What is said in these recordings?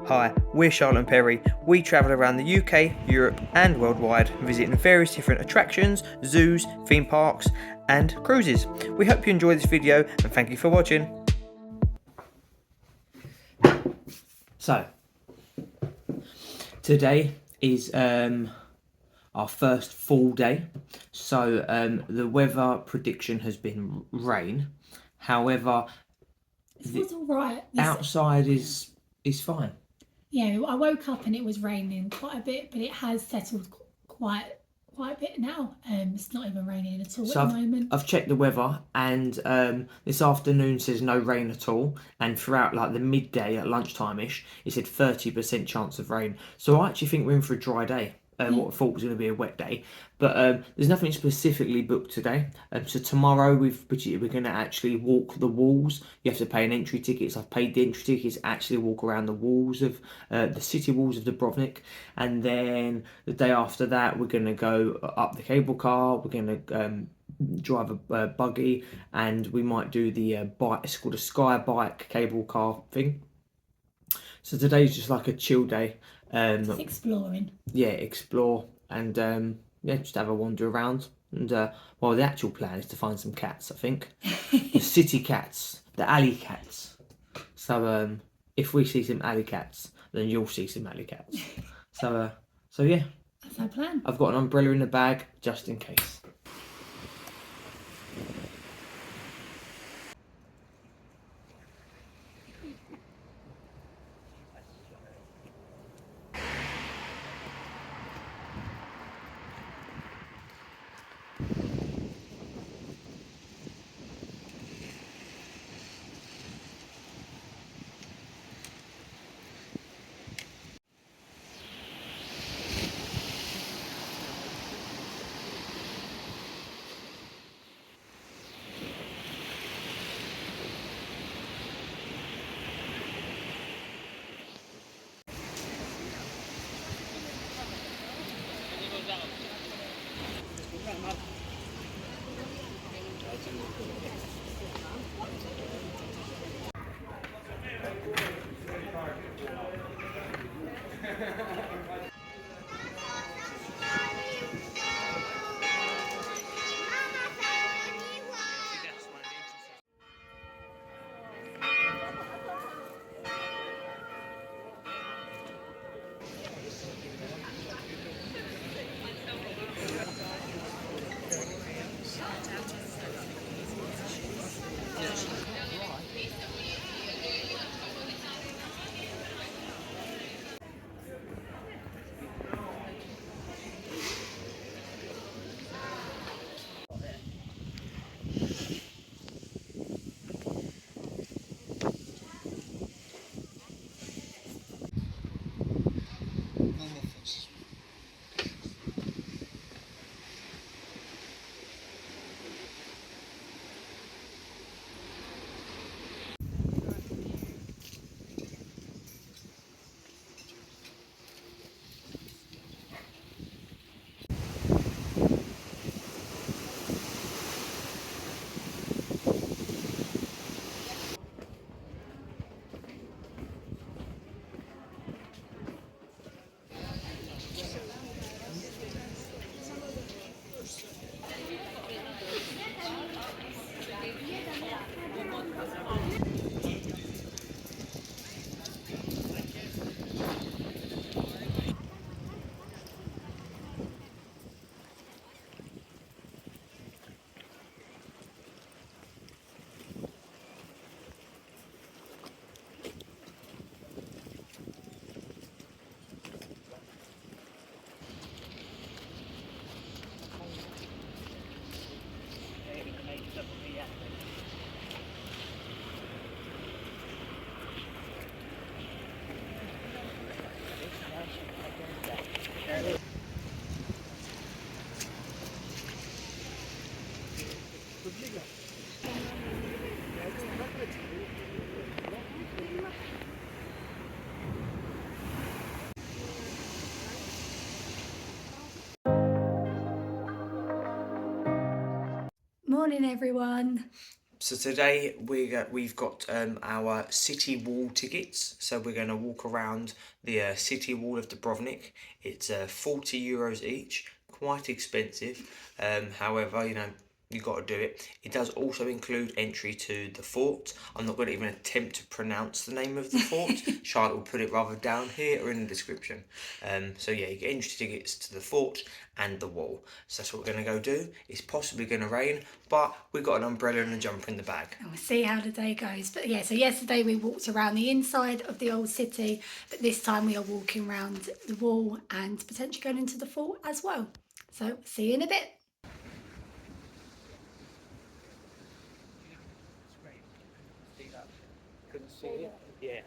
Hi, we're Charlotte and Perry. We travel around the UK, Europe, and worldwide, visiting various different attractions, zoos, theme parks, and cruises. We hope you enjoy this video and thank you for watching. So, today is our first full day. So, the weather prediction has been rain. However, it's all right. Outside is fine. Yeah, I woke up and it was raining quite a bit, but it has settled quite a bit now. It's not even raining at all at the moment. I've checked the weather, and this afternoon says no rain at all, and throughout like the midday at lunchtime-ish, it said 30% chance of rain. So I actually think we're in for a dry day. What I thought was going to be a wet day, but there's nothing specifically booked today. So tomorrow we're going to actually walk the walls. You have to pay an entry ticket. So I've paid the entry tickets. Actually walk around the walls of the city walls of Dubrovnik, and then the day after that we're going to go up the cable car. We're going to drive a buggy, and we might do the bike. It's called a sky bike cable car thing. So today's just like a chill day. Just exploring. Yeah, explore and yeah, just have a wander around. And well, the actual plan is to find some cats. I think the city cats, the alley cats. So if we see some alley cats, then you'll see some alley cats. So yeah, that's our plan. I've got an umbrella in the bag just in case. Morning everyone. So today we've got our city wall tickets. So we're going to walk around the city wall of Dubrovnik. It's €40 each, quite expensive. However, you know, you got to do it. It does also include entry to the fort. I'm not going to even attempt to pronounce the name of the fort. Charlotte will put it rather down here or in the description. So yeah, you get entry tickets to the fort and the wall. So that's what we're going to go do. It's possibly going to rain, but we've got an umbrella and a jumper in the bag. And we'll see how the day goes. But yeah, so yesterday we walked around the inside of the old city, but this time we are walking around the wall and potentially going into the fort as well. So see you in a bit. Couldn't see it. Yeah.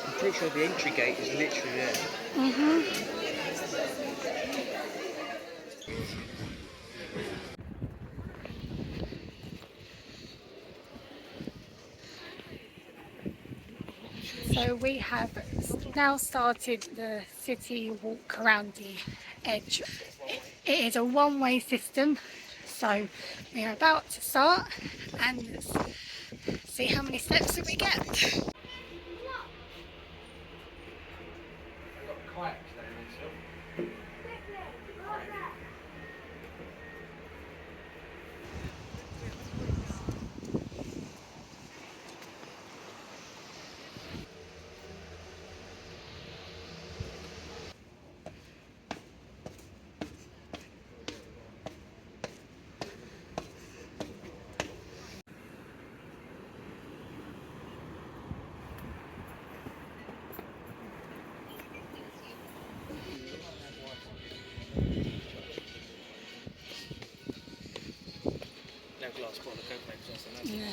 I'm pretty sure the entry gate is literally there. So we have now started the city walk around the edge. It is a one-way system, so we are about to start and see how many steps that we get. No glass bottle, go back. Yeah.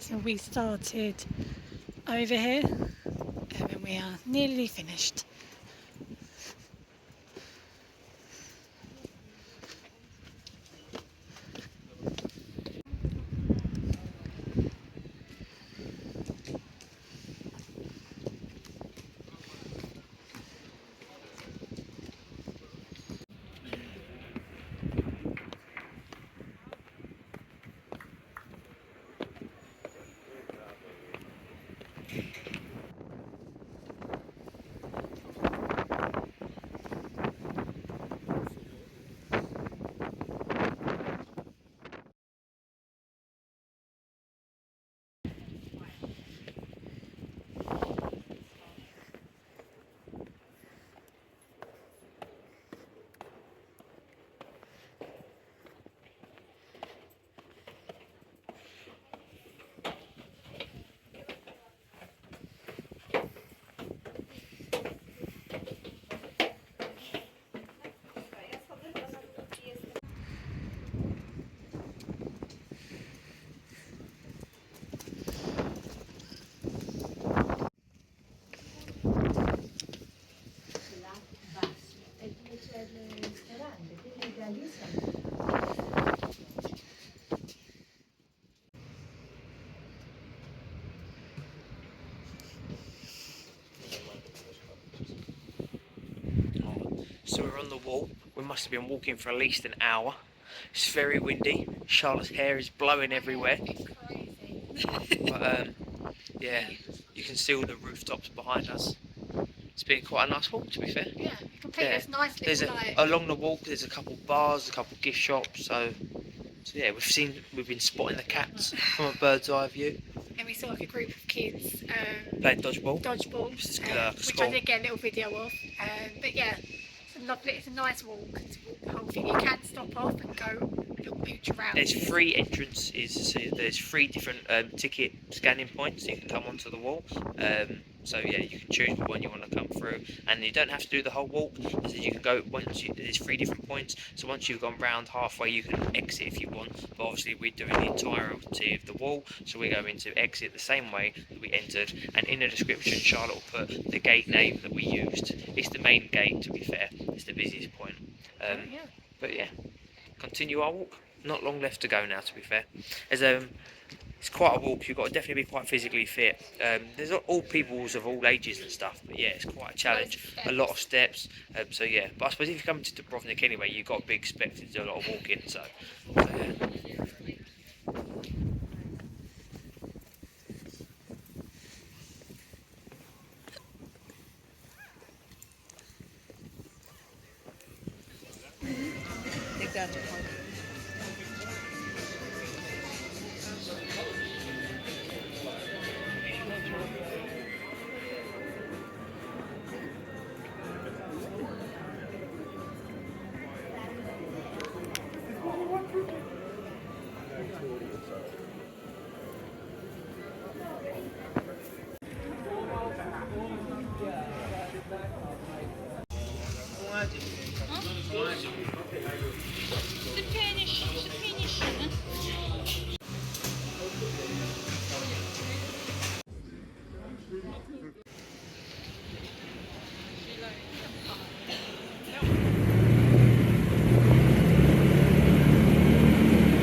So we started over here and we are nearly finished. So we're on the wall. We must have been walking for at least an hour. It's very windy. Charlotte's hair is blowing everywhere. But yeah, you can see all the rooftops behind us. It's been quite a nice walk, to be fair. Yeah, completely. It's nice. There's along the walk. There's a couple bars, a couple gift shops. So yeah, we've been spotting the cats from a bird's eye view. And we saw like a group of kids Playing dodgeball. Which I did get a little video of. But yeah, it's a nice walk to walk the whole thing. You can stop off and go a little mooch around. There's free entrances. So there's 3 different ticket scanning points. You can come onto the wall. So yeah, you can choose one you want to come through, and you don't have to do the whole walk. So you can go there's 3 different points. So once you've gone round halfway, you can exit if you want. But obviously, we're doing the entirety of the wall, so we're going to exit the same way that we entered. And in the description, Charlotte will put the gate name that we used. It's the main gate, to be fair. It's the busiest point. But yeah, continue our walk. Not long left to go now, to be fair. It's quite a walk. You've got to definitely be quite physically fit. There's not all peoples of all ages and stuff, but yeah, it's quite a challenge. A lot of steps. So yeah, but I suppose if you're coming to Dubrovnik anyway, you've got to be expected to do a lot of walking. So yeah.